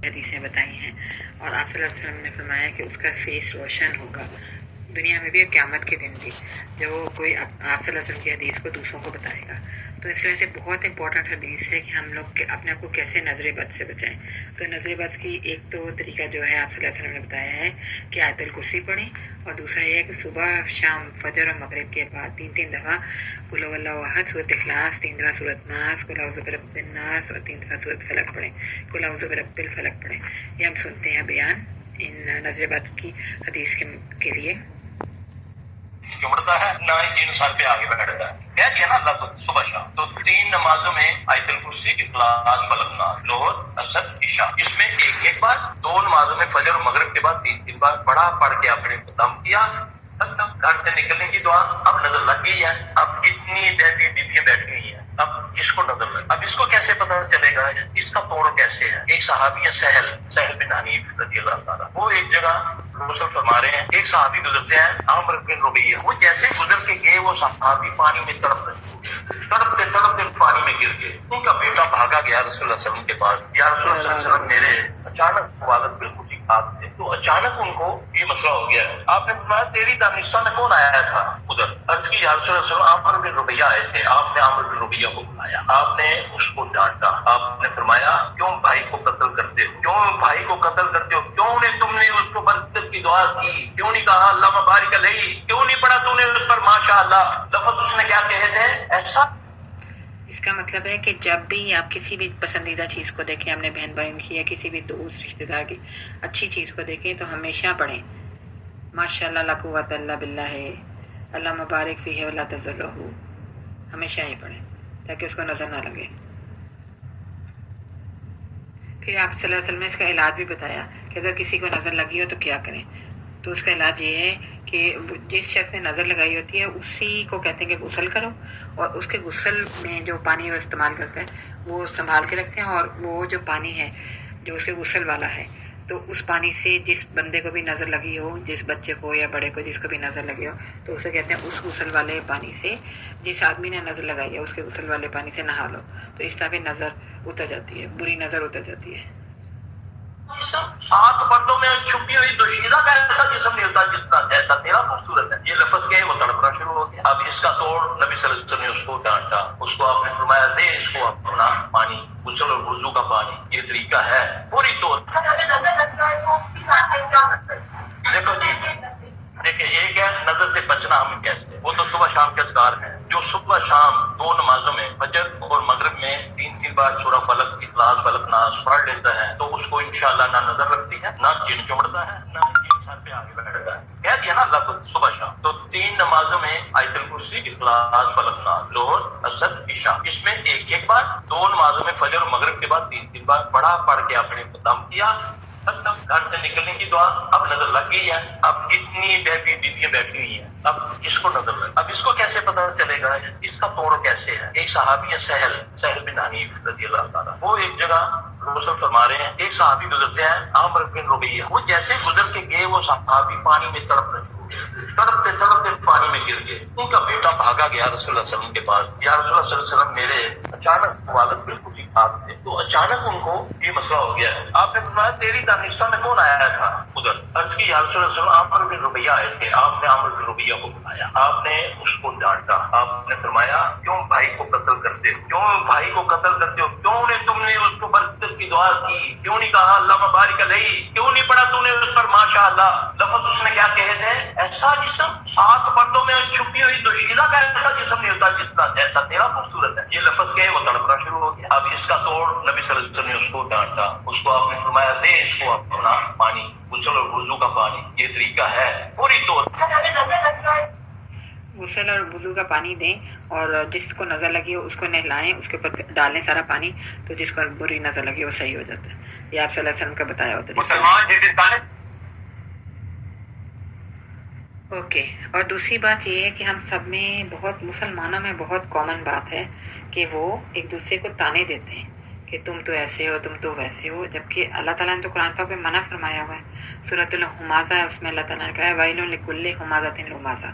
حدیثیں بتائی ہیں، اور آپ صلی اللہ علیہ وسلم نے فرمایا کہ اس کا فیس روشن ہوگا دنیا میں بھی اور قیامت کے دن بھی، جب وہ کوئی آپ صلی اللہ علیہ وسلم کی حدیث کو دوسروں کو بتائے گا۔ تو اس وجہ سے بہت امپورٹنٹ حدیث ہے کہ ہم لوگ اپنے آپ کو کیسے نظر بد سے بچائیں۔ تو نظر بد کی ایک تو طریقہ جو ہے آپ صلی اللہ علیہ وسلم نے بتایا ہے کہ آیت الکرسی پڑھیں، اور دوسرا یہ ہے کہ صبح شام فجر اور مغرب کے بعد 3 دفعہ قل هو اللہ احد، سورۃ اخلاص، 3 دفعہ سورۃ ناس، قل اعوذ برب الناس، اور 3 دفعہ سورۃ فلق پڑھیں، قل اعوذ برب الفلق پڑھیں۔ یہ ہم سنتے ہیں بیان ان نظر بد کی حدیث کے لیے۔ چمڑتا ہے نہ ہی دین سال پہ آگے بڑھتا ہے۔ کہہ دیا نا اللہ کو صبح شام، تو 3 نمازوں میں آیت الکرسی، اخلاص، فلق، ناس، ظہر، عصر، عشاء، اس میں ایک بار، 2 نمازوں میں فجر اور مغرب کے بعد 3 بار پڑھ کے اپنے ختم کیا۔ گھر سے نکلنے کی دعا اب نظر لگ گئی ہے، اب اتنی بہتی بیویاں بیٹھی ہوئی ہیں، اب اس کو نظر لگ، اب اس کو کیسے پتا چلے گا اس کا توڑ کیسے ہے؟ ایک صحابی ہے سہل بن حنیف رضی اللہ تعالیٰ، وہ ایک جگہ غسل فرما رہے ہیں، ایک صحابی گزرتے ہیں عامر بن ربیعہ، وہ جیسے گزر کے گئے وہ صحابی پانی میں تڑپتے پانی میں گر گئے۔ ان کا بیٹا بھاگا گیا رسول اللہ صلی اللہ علیہ وسلم کے پاس، یا رسول اللہ صلی اللہ علیہ وسلم میرے اچانک والد بالکل ٹھیک ٹھاک تھے، تو اچانک ان کو یہ مسئلہ ہو گیا ہے۔ آپ نے فرمایا تیری دانستان میں کون آیا تھا ادھر؟ عرض کی یا رسول اللہ صلی اللہ علیہ وسلم عامر بن ربیعہ آئے تھے، آپ نے عامر بن ربیعہ کو بلایا، آپ نے اس کو ڈانٹا، آپ نے فرمایا کیوں بھائی کو قتل کرتے ہو، کیوں بھائی کو قتل کرتے ہو، کیوں تم نے اس کو برکت کی دعا کی، کیوں نہیں کہا اللہ مبارک علیہ، کیوں نہیں پڑھا تم نے اس پر ماشاء اللہ؟ لفظ اس نے کیا کہے تھے؟ ایسا۔ اس کا مطلب ہے کہ جب بھی آپ کسی بھی پسندیدہ چیز کو دیکھیں، اپنے بہن بھائیوں کی یا کسی بھی دوست رشتہ دار کی اچھی چیز کو دیکھیں تو ہمیشہ پڑھیں ماشاء اللہ لا قوت الا باللہ، اللہ مبارک فیہ ولا تضرہ، ہمیشہ ہی پڑھیں تاکہ اس کو نظر نہ لگے۔ پھر آپ صلی اللہ علیہ وسلم نے اس کا علاج بھی بتایا کہ اگر کسی کو نظر لگی ہو تو کیا کریں۔ تو اس کا علاج یہ ہے کہ جس شخص نے نظر لگائی ہوتی ہے اسی کو کہتے ہیں کہ غسل کرو، اور اس کے غسل میں جو پانی وہ استعمال کرتے ہیں وہ سنبھال کے رکھتے ہیں، اور وہ جو پانی ہے جو اس کے غسل والا ہے تو اس پانی سے جس بندے کو بھی نظر لگی ہو، جس بچے کو یا بڑے کو جس کو بھی نظر لگی ہو، تو اسے کہتے ہیں اس غسل والے پانی سے، جس آدمی نے نظر لگائی ہے اس کے غسل والے پانی سے نہا لو، تو اس طرح بھی نظر اتر جاتی ہے، بری نظر اتر جاتی ہے۔ 7 پردوں میں چھپی ہوئی دوشیزہ کا ایسا جسم نہیں ہوتا جتنا جیسا تیرا خوبصورت ہے۔ یہ لفظ کہے وہ تڑپنا شروع ہو گیا۔ اب اس کا توڑ نبی صلی اللہ علیہ وسلم نے اس کو ڈانٹا، اس کو آپ نے فرمایا دے اس کو اپنا پانی، غسل اور وضو کا پانی، یہ طریقہ ہے پوری طور۔ دیکھو جی، دیکھیں ایک ہے نظر سے بچنا، ہم کیسے، وہ تو صبح شام کے اذکار ہیں، جو صبح شام 2 نمازوں میں فجر اور مغرب میں 3 بار سورہ فلق، اخلاص، فلق، ناس پڑھ لیتا ہے تو اس کو انشاءاللہ نہ نظر لگتی ہے، نہ جن چمڑتا ہے، نہ جن سر پہ آگے بیٹھتا ہے۔ کہہ دیا نا اللہ کو صبح شام، تو 3 نمازوں میں آیت الکرسی، اخلاص، فلق، ناس، ظہر، عصر، عشاء، اس میں ایک بار، 2 نمازوں میں فجر اور مغرب کے بعد 3 بار پڑھ کے اپنے ختم کیا۔ گھر سے نکلنے کی دعا اب نظر لگ گئی ہے، اب اتنی بہتی بیویاں بیٹھی ہوئی ہیں، اب اس کو نظر لگ، اب اس کو کیسے پتا چلے گا اس کا توڑ کیسے ہے؟ ایک صحابی ہے سہل بن حنیف رضی اللہ تعالیٰ، وہ ایک جگہ غسل فرما رہے ہیں، ایک صحابی گزرتے ہیں عامر بن ربیعہ، وہ جیسے گزر کے گئے وہ صحابی پانی میں تڑپتے پانی میں گر گئے۔ ان کا بیٹا بھاگا گیا رسول اللہ صلی اللہ علیہ وسلم کے پاس، یا رسول اللہ صلی اللہ علیہ وسلم میرے اچانک والد بالکل ٹھیک ٹھاک تھے، تو اچانک ان کو یہ مسئلہ ہو گیا ہے۔ آپ نے فرمایا تیری دانستان میں کون آیا تھا ادھر؟ عرض کی یا رسول اللہ صلی اللہ علیہ وسلم عامر بن ربیعہ آئے تھے، آپ نے عامر بن ربیعہ کو بلایا، آپ نے اس کو ڈانٹا، آپ نے فرمایا کیوں بھائی کو قتل کرتے ہو، کیوں بھائی کو قتل کرتے ہو، کیوں تم نے اس کو برکت کی دعا کی، کیوں نہیں کہا اللہ مبارک علیہ، کیوں نہیں پڑھا تم نے اس پر ماشاء اللہ؟ لفظ اس نے کیا کہے تھے؟ ایسا جسم 7 پردوں میں چھپی ہوئی دوشیزہ کا ایسا جسم نہیں ہوتا جتنا جیسا تیرا خوبصورت ہے۔ یہ لفظ کہے وہ تڑپنا شروع ہو گیا۔ اب اس کا توڑ نبی صلی اللہ علیہ وسلم نے اس کو ڈانٹا، اس کو آپ نے فرمایا دے اس کو اپنا پانی، غسل اور وضو کا پانی، یہ طریقہ ہے پوری طور۔ غسل اور وضو کا پانی دیں، اور جس کو نظر لگی ہو اس کو نہلائیں، اس کے اوپر ڈالیں سارا پانی، تو جس کو بری نظر لگی وہ صحیح ہو جاتا ہے۔ یہ آپ صلی اللہ علیہ وسلم کا بتایا ہوتا ہے۔ مسلمان جس انسان اوکے، اور دوسری بات یہ ہے کہ ہم سب میں بہت، مسلمانوں میں بہت کامن بات ہے کہ وہ ایک دوسرے کو تانے دیتے ہیں کہ تم تو ایسے ہو، تم تو ویسے ہو، جبکہ اللہ تعالیٰ نے تو قرآن پاک میں منع فرمایا ہوا ہے۔ سورۃ الہمازہ ہے، اس میں اللہ تعالیٰ نے کہا ہے وَيْلٌ لِكُلِّ ہُمَازَةٍ لُمَازَةٍ،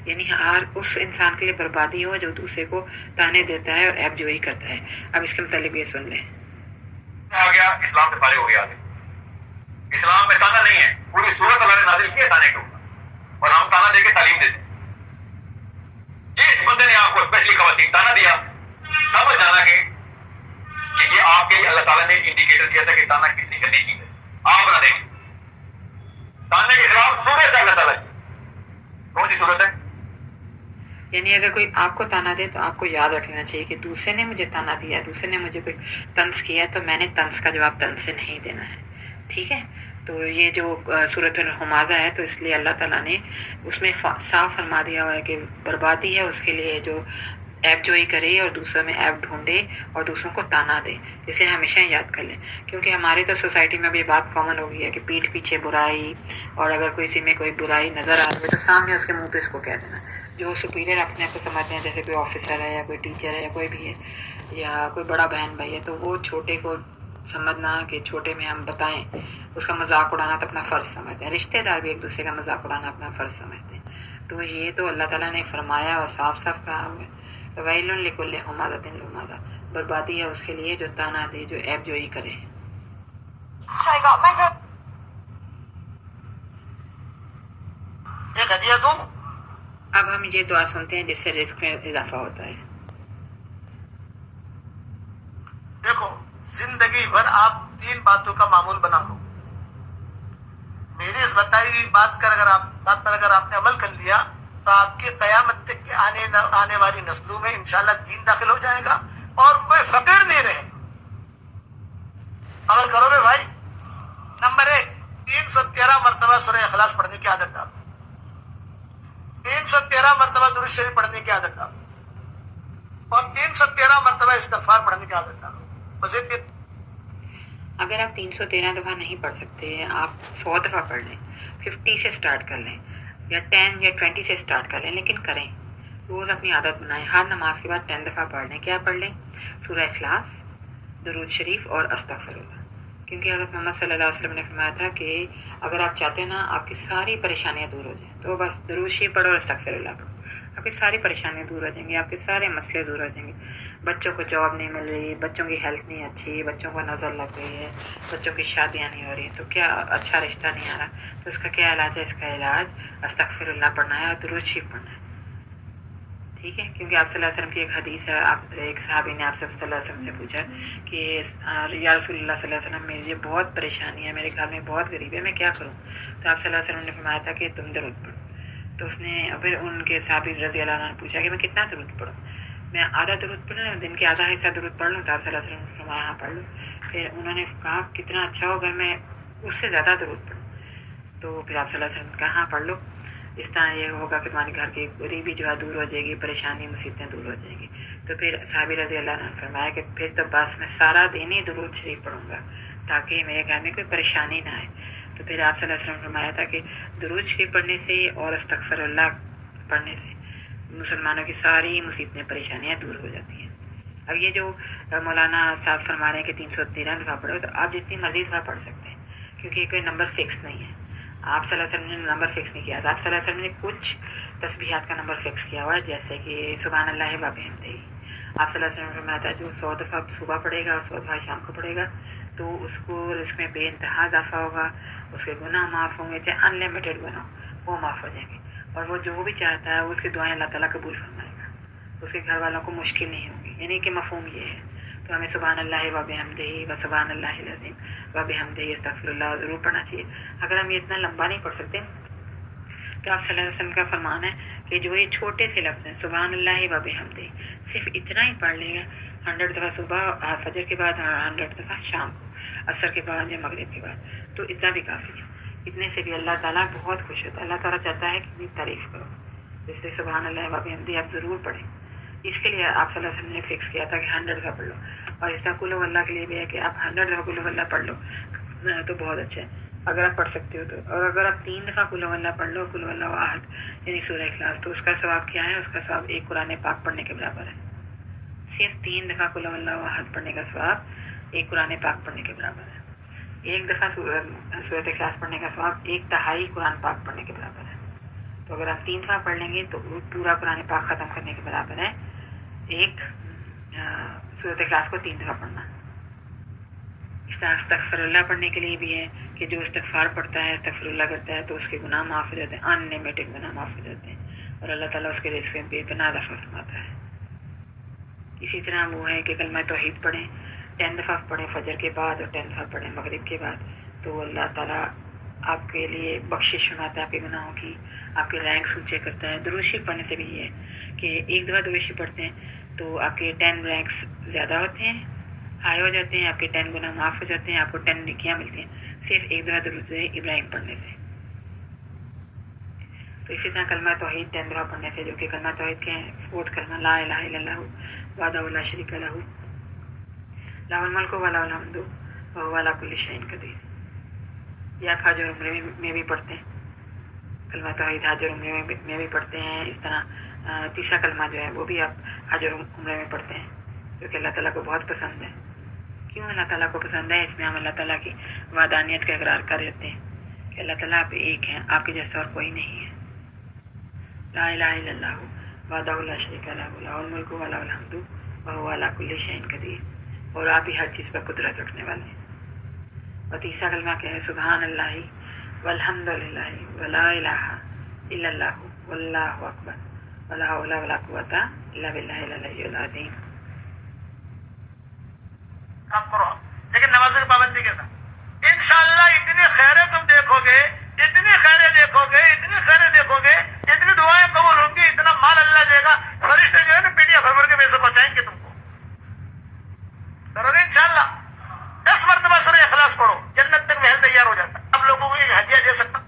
یعنی ہر اس انسان کے لیے بربادی ہو جو دوسرے کو تانے دیتا ہے اور عیب جوئی کرتا ہے۔ اب اس کے متعلق یہ سن لیں۔ آ گیا، اسلام سے فارغ ہو گیا، اسلام میں تانا نہیں ہے، پوری صورت اللہ نے نازل کی ہے تانے کے اوپر، اور ہم تانا دے کے تعلیم دیتے ہیں۔ جس بندے نے آپ کو اسپیشلی خواتین تانا دیا، سمجھ جانا کہ یہ آپ کے لیے اللہ تعالیٰ نے انڈیکیٹر دیا تھا کہ تانا کتنی گندی چیز ہے، آپ نہ دیکھیں۔ تانے کے خلاف صورت ہے اللہ تعالیٰ کی، کون سی صورت ہے؟ یعنی اگر کوئی آپ کو تانا دے تو آپ کو یاد رکھنا چاہیے کہ دوسرے نے مجھے تانا دیا، دوسرے نے مجھے کوئی طنز کیا تو میں نے طنز کا جواب طنز سے نہیں دینا ہے، ٹھیک ہے؟ تو یہ جو سورۃ الہمازہ ہے تو اس لیے اللہ تعالیٰ نے اس میں صاف فرما دیا ہوا ہے کہ بربادی ہے اس کے لیے جو ایپ جوئی کرے اور دوسروں میں ایپ ڈھونڈے اور دوسروں کو تانا دے، اسے ہمیشہ یاد کر لیں، کیونکہ ہمارے تو سوسائٹی میں اب یہ بات کامن ہو گئی ہے کہ پیٹھ پیچھے برائی، اور اگر کسی میں کوئی برائی نظر آ رہی ہے تو سامنے اس کے منہ پہ اس کو کہہ دینا۔ جو سپیریئر اپنے آپ کو سمجھتے ہیں، جیسے کوئی آفیسر ہے یا کوئی ٹیچر ہے یا کوئی بھی ہے یا کوئی بڑا بہن بھائی ہے، تو وہ چھوٹے کو سمجھنا کہ چھوٹے میں ہم بتائیں، اس کا مذاق اڑانا تو اپنا فرض سمجھتے ہیں۔ رشتہ دار بھی ایک دوسرے کا مذاق اڑانا اپنا فرض سمجھتے ہیں۔ تو یہ تو اللہ تعالیٰ نے فرمایا اور صاف صاف کہا ہوا ہے، ویل لکل ہمازۃ لمزہ، بربادی ہے اس کے لیے جو تانا دے، جو ایپ جوئی کرے۔ ایک ہدیہ دوں؟ اب ہم یہ دعا سنتے ہیں جس سے رزق میں اضافہ ہوتا ہے۔ دیکھو، زندگی بھر آپ 3 باتوں کا معمول بنا لو۔ میری اس بتائی ہوئی بات پر اگر آپ نے عمل کر لیا تو آپ کی قیامت تک کے آنے والی نسلوں میں انشاءاللہ دین داخل ہو جائے گا اور کوئی فقیر نہیں رہے۔ عمل کرو گے بھائی۔ نمبر 1، 313 مرتبہ سورہ اخلاص پڑھنے کی عادت ڈالو، 313 مرتبہ درود شریف پڑھنے کی عادت ڈالو، اور 313 مرتبہ استغفار پڑھنے کی عادت ڈالو۔ مزید اگر آپ 313 دفعہ نہیں پڑھ سکتے، آپ 100 دفعہ پڑھ لیں، 50 سے سٹارٹ کر لیں یا 10 یا 20 سے سٹارٹ کر لیں، لیکن کریں، روز اپنی عادت بنائیں۔ ہر نماز کے بعد 10 دفعہ پڑھ لیں۔ کیا پڑھ لیں؟ سورہ اخلاص، درود شریف اور استغفر اللہ، کیونکہ حضرت محمد صلی اللہ علیہ وسلم نے فرمایا تھا کہ اگر آپ چاہتے ہیں نا آپ کی ساری پریشانیاں دور ہو جائیں تو بس درود شریف پڑھو اور استغفر اللہ پڑھو، آپ کی ساری پریشانیاں دور ہو جائیں گی، آپ کے سارے مسئلے دور ہو جائیں گے۔ بچوں کو جاب نہیں مل رہی، بچوں کی ہیلتھ نہیں اچھی، بچوں کو نظر لگ گئی ہے، بچوں کی شادیاں نہیں ہو رہی، تو کیا اچھا رشتہ نہیں آ رہا، تو اس کا کیا علاج ہے؟ اس کا علاج استغفر اللہ پڑھنا ہے اور درود شریف پڑھنا ہے، ٹھیک ہے؟ کیونکہ آپ صلی اللہ علیہ وسلم کی ایک حدیث ہے، ایک صحابی نے آپ سے صلی اللہ علیہ وسلم سے پوچھا کہ یا رسول اللہ صلی اللہ علیہ وسلم، میری بہت پریشانی ہے، میرے گھر میں بہت غریب ہے، میں کیا کروں؟ تو آپ صلی اللہ علیہ وسلم نے فرمایا تھا کہ تم درود پڑھو۔ تو اس نے پھر ان کے صحابی رضی اللہ عنہ نے پوچھا کہ میں کتنا درود پڑھوں؟ میں آدھا درود پڑھ لوں، دن کے آدھا حصہ درود پڑھ لوں؟ تو آپ صلی اللہ علیہ وسلم نے فرمایا ہاں پڑھ لوں۔ پھر انہوں نے کہا کتنا اچھا ہو اگر میں اس سے زیادہ درود پڑھوں؟ تو پھر آپ صلی اللہ علیہ وسلم نے کہا ہاں پڑھ لو، اس طرح یہ ہوگا کہ تمہارے گھر کی غریبی جو ہے دور ہو جائے گی، پریشانی مصیبتیں دور ہو جائیں گی۔ تو پھر صحابی رضی اللہ عنہ نے فرمایا کہ پھر تو بس میں سارا دن ہی درود شریف پڑھوں گا تاکہ میرے گھر میں کوئی پریشانی نہ آئے۔ تو پھر آپ صلی اللہ علیہ وسلم نے فرمایا تھا کہ درود شریف پڑھنے سے اور استغفر اللہ پڑھنے سے مسلمانوں کی ساری مصیبتیں پریشانیاں دور ہو جاتی ہیں۔ اب یہ جو مولانا صاحب فرما رہے ہیں کہ 313 دفعہ پڑھو، تو آپ جتنی مرضی دفعہ پڑھ سکتے ہیں، کیونکہ کوئی نمبر فکس نہیں ہے۔ آپ صلی اللہ علیہ وسلم نے نمبر فکس نہیں کیا تھا، آپ صلی اللہ علیہ وسلم نے کچھ تسبیحات کا نمبر فکس کیا ہوا ہے، جیسے کہ سبحان اللہ و بحمدہ۔ آپ صلی اللہ علیہ وسلم نے فرمایا تھا جو 100 دفعہ صبح پڑھے گا اور 100 دفعہ شام کو پڑھے گا تو اس کو رزق میں بے انتہا اضافہ ہوگا، اس کے گناہ معاف ہوں گے، چاہے ان لمیٹڈ گناہ وہ معاف ہو جائیں گے، اور وہ جو بھی چاہتا ہے اس کی دعائیں اللہ تعالیٰ قبول فرمائے گا، اس کے گھر والوں کو مشکل نہیں ہوگی۔ یعنی کہ مفہوم یہ ہے۔ تو ہمیں سبحان اللہ و بحمدہ و سبحان اللہ العظیم و بحمدہ استغفر اللہ ضرور پڑھنا چاہیے۔ اگر ہم یہ اتنا لمبا نہیں پڑھ سکتے تو آپ صلی اللہ علیہ وسلم کا فرمان ہے کہ جو یہ چھوٹے سے لفظ ہیں سبحان اللہ و بحمدہ، صرف اتنا ہی پڑھ لیں گے 100 دفعہ صبح فجر کے بعد اور 100 دفعہ شام کو، عصر کے بعد یا مغرب کے بعد، تو اتنا بھی کافی ہے۔ اتنے سے بھی اللہ تعالیٰ بہت خوش ہوتا ہے، اللہ تعالیٰ چاہتا ہے کہ میری تعریف کرو، اس لیے سبحان اللہ و بحمدہ آپ ضرور پڑھیں۔ اس کے لیے آپ صلی اللہ علیہ وسلم نے فکس کیا تھا کہ 100 دفعہ پڑھ لو، اور اس طرح قل هو اللہ کے لیے بھی ہے کہ آپ 100 دفعہ قل هو اللہ پڑھ لو تو بہت اچھا ہے اگر آپ پڑھ سکتے ہو تو۔ اور اگر آپ 3 دفعہ قل هو اللہ پڑھ لو، قل هو اللہ احد یعنی سورہ اخلاص، تو اس کا ثواب کیا ہے؟ اس کا ثواب ایک قرآن پاک پڑھنے کے برابر ہے۔ صرف 3 دفعہ قل هو اللہ احد پڑھنے کا ثواب ایک قرآن پاک پڑھنے کے برابر ہے۔ ایک دفعہ سورہ اخلاص پڑھنے کا ثواب 1/3 قرآن پاک پڑھنے کے برابر ہے۔ تو اگر آپ 3 دفعہ پڑھ لیں گے تو پورا قرآن پاک ختم کرنے کے برابر ہے ایک سورۃ اخلاص کو 3 دفعہ پڑھنا۔ اس طرح استغفراللہ پڑھنے کے لیے بھی ہے کہ جو استغفار پڑھتا ہے، استغفراللہ کرتا ہے تو اس کے گناہ معاف ہو جاتے ہیں، ان لمیٹڈ گناہ معاف ہو جاتے ہیں، اور اللہ تعالیٰ اس کے رزق میں بے پناہ اضافہ فرماتا ہے۔ اسی طرح وہ ہے کہ کلمہ توحید پڑھیں، 10 دفعہ پڑھیں فجر کے بعد اور 10 دفعہ پڑھیں مغرب کے بعد، تو اللہ تعالیٰ آپ کے لیے بخشش فرماتا ہے آپ کے گناہوں کی، آپ کے رینکس اونچے کرتا ہے۔ درود شریف پڑھنے سے بھی یہ ہے کہ ایک دفعہ درود شریف پڑھتے ہیں تو آپ کے 10 رینکس زیادہ ہوتے ہیں، ہائی ہو جاتے ہیں، آپ کے 10 گناہ معاف ہو جاتے ہیں، آپ کو 10 نیکیاں ملتی ہیں صرف ایک دفعہ درود ابراہیم پڑھنے سے۔ تو اسی طرح کلمہ توحید 10 دفعہ پڑھنے سے، جو کہ کلمہ توحید کے ہیں 4 کلمہ لا الہ الا اللہ وحدہ لا شریک لہ لہ الملک و لہ الحمد وہو علی کل شیء قدیر۔ یہ آپ حج اور عمرے میں بھی پڑھتے ہیں، کلمہ توحید حج اور عمرے میں بھی پڑھتے ہیں۔ اس طرح تیسرا کلمہ جو ہے وہ بھی آپ حج اور عمرے میں پڑھتے ہیں، جو کہ اللہ تعالیٰ کو بہت پسند ہے۔ کیوں اللہ تعالیٰ کو پسند ہے؟ اس میں ہم اللہ تعالیٰ کی وحدانیت کا اقرار کر دیتے ہیں کہ اللہ تعالیٰ آپ ایک ہیں، آپ کے جیسا اور کوئی نہیں ہے۔ لا الہ الا اللہ وحدہ لا شریک لہ لہ الملک و لہ الحمد وہو علی کل شیء قدیر، اور آپ ہی ہر چیز پر قدرت رکھنے والے ہیں۔ اور تیسرا کلمہ کیا ہے؟ سبحان اللہ والحمد للہ ولا الہ الا اللہ واللہ اکبر ولا حول ولا قوۃ الا باللہ العلی العظیم۔ کام کرو لیکن نماز کی پابندی کے ساتھ انشاءاللہ اتنی خیریں تم دیکھو گے، اتنی خیریں دیکھو گے، اتنی خیریں دیکھو گے، اتنی دعائیں قبول ہوں گی، اتنا مال اللہ دے گا، فرشتے جو ہے نا پیٹیاں بھر بھر کے پیسے پہنچائیں گے تم کو۔ کرو گے انشاءاللہ؟ 10 مرتبہ سورہ اخلاص پڑھو، جنت تک محل تیار ہو جاتا۔ اب لوگوں کو ایک ہدیہ دے سکتا۔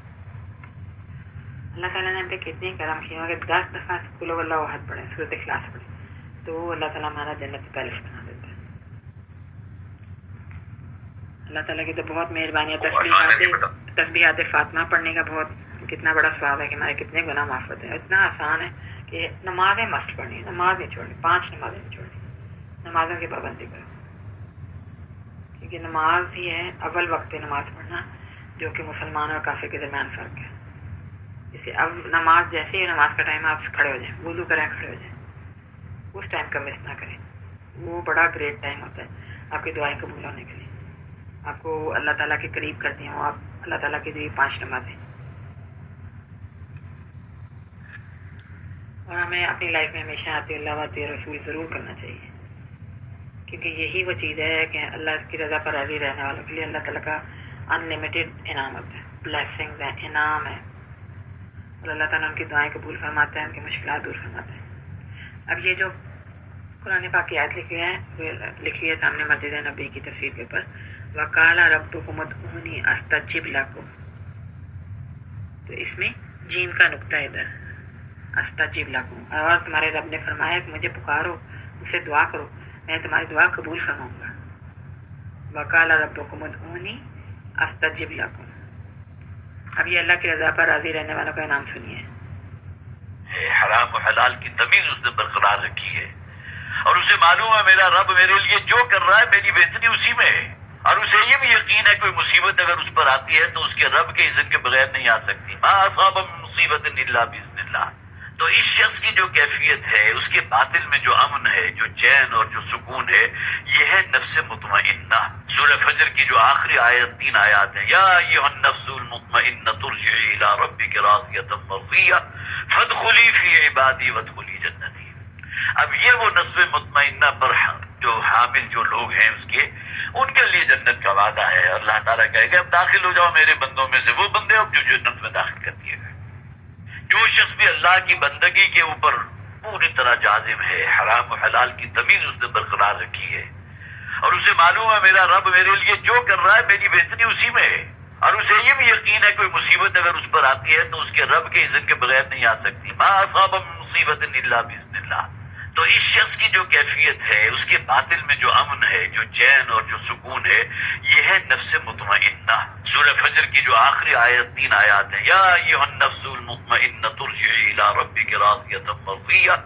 اللہ تعالیٰ نے ہم پہ کتنے کرم کیے، اگر 10 دفعہ قل هو اللہ احد پڑھیں، سورۃ اخلاص پڑھیں، تو اللہ تعالیٰ ہمارا جنت کا پیلس بنا دیتا ہے۔ اللہ تعالیٰ کی تو بہت مہربانی ہے۔ تسبیحات فاطمہ پڑھنے کا بہت کتنا بڑا ثواب ہے کہ ہمارے کتنے گناہ معاف ہوتے ہیں۔ اتنا آسان ہے کہ نمازیں مسٹ پڑھنی، نماز نہیں چھوڑنی، 5 نمازیں نہیں چھوڑنی، نمازوں کی پابندی کرو، کیونکہ نماز ہی ہے اول وقت پہ نماز پڑھنا جو کہ مسلمان اور کافر کے درمیان فرق ہے۔ جیسے اب نماز، جیسے ہی نماز کا ٹائم آپ کھڑے ہو جائیں، وضو کریں کھڑے ہو جائیں، اس ٹائم کا مس نہ کریں، وہ بڑا گریٹ ٹائم ہوتا ہے آپ کی دعائیں قبول ہونے کے لیے، آپ کو اللہ تعالیٰ کے قریب کرتی ہیں وہ آپ اللہ تعالیٰ کی جو 5 نمازیں۔ اور ہمیں اپنی لائف میں ہمیشہ آتے اللہ و آتے رسول ضرور کرنا چاہیے، کیونکہ یہی وہ چیز ہے کہ اللہ کی رضا پر راضی رہنے والوں کے لیے اللہ تعالیٰ کا ان لمیٹڈ انعام ہوتا ہے، بلیسنگز ہیں، انعام ہے، اور اللہ تعالیٰ ان کی دعائیں قبول فرماتا ہے، ان کی مشکلات دور فرماتا ہے۔ اب یہ جو قرآن پاک کی آیت لکھی ہے سامنے مسجد نبی کی تصویر کے اوپر، وَقَالَ رَبُّكُمُ ادْعُونِي أَسْتَجِبْ لَكُمْ، تو اس میں جیم کا نقطہ ادھر، استجب لکم، اور تمہارے رب نے فرمایا کہ مجھے پکارو، مجھ سے دعا کرو، میں تمہاری دعا قبول فرماؤں گا۔ وَقَالَ رَبُّكُمُ ادْعُونِي أَسْتَجِبْ لَكُمْ۔ اب یہ اللہ کی رضا پر راضی رہنے والوں کا انعام سنیے۔ حرام و حلال کی تمیز اس نے برقرار رکھی ہے، اور اسے معلوم ہے میرا رب میرے لیے جو کر رہا ہے میری بہتری اسی میں ہے، اور اسے یہ بھی یقین ہے کوئی مصیبت اگر اس پر آتی ہے تو اس کے رب کے اذن کے بغیر نہیں آ سکتی۔ ما اصاب من مصیبت الا باذن اللہ۔ تو اس شخص کی جو کیفیت ہے، اس کے باطن میں جو امن ہے، جو چین اور جو سکون ہے، یہ ہے نفس مطمئنہ۔ سورہ فجر کی جو آخری آیت 3 آیات ہیں، یا ایھا النفس المطمئنہ ارجعی الی ربک راضیۃ مرضیہ فادخلی فی عبادی وادخلی جنتی۔ اب یہ وہ نفس مطمئنہ پر جو حامل جو لوگ ہیں اس کے، ان کے لیے جنت کا وعدہ ہے۔ اللہ تعالیٰ کہے گا اب داخل ہو جاؤ میرے بندوں میں سے وہ بندے اب جو جنت میں داخل کر دیے گئے۔ جو شخص بھی اللہ کی بندگی کے اوپر پوری طرح جازم ہے، حرام و حلال کی تمیز اس نے برقرار رکھی ہے، اور اسے معلوم ہے میرا رب میرے لیے جو کر رہا ہے میری بہتری اسی میں ہے، اور اسے یہ بھی یقین ہے کوئی مصیبت اگر اس پر آتی ہے تو اس کے رب کے اذن کے بغیر نہیں آ سکتی۔ ما اصاب من مصیبت الا باذن اللہ۔ تو اس شخص کی جو کیفیت ہے، اس کے باطن میں جو امن ہے، جو چین اور جو سکون ہے، یہ ہے نفس مطمئنہ۔ سورہ فجر کی جو آخری آیت 3 آیات ہیں، یا ایھا النفس المطمئنہ ارجعی الی ربک راضیۃ مرضیہ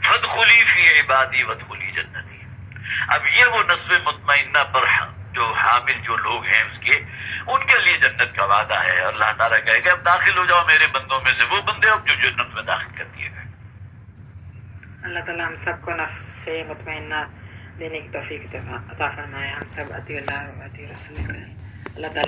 فادخلی فی عبادی وادخلی جنتی۔ اب یہ وہ نفس مطمئنہ پر جو حامل جو لوگ ہیں اس کے، ان کے لیے جنت کا وعدہ ہے۔ اللہ تعالیٰ کہے گا اب داخل ہو جاؤ میرے بندوں میں سے وہ بندے اب جو جنت میں داخل کر دیے گئے۔ اللہ تعالیٰ ہم سب کو نفس مطمئنہ دینے کی توفیق عطا فرمائے. ہم سب اطیع اللہ و اطیع رسول کریں. اللہ تعالیٰ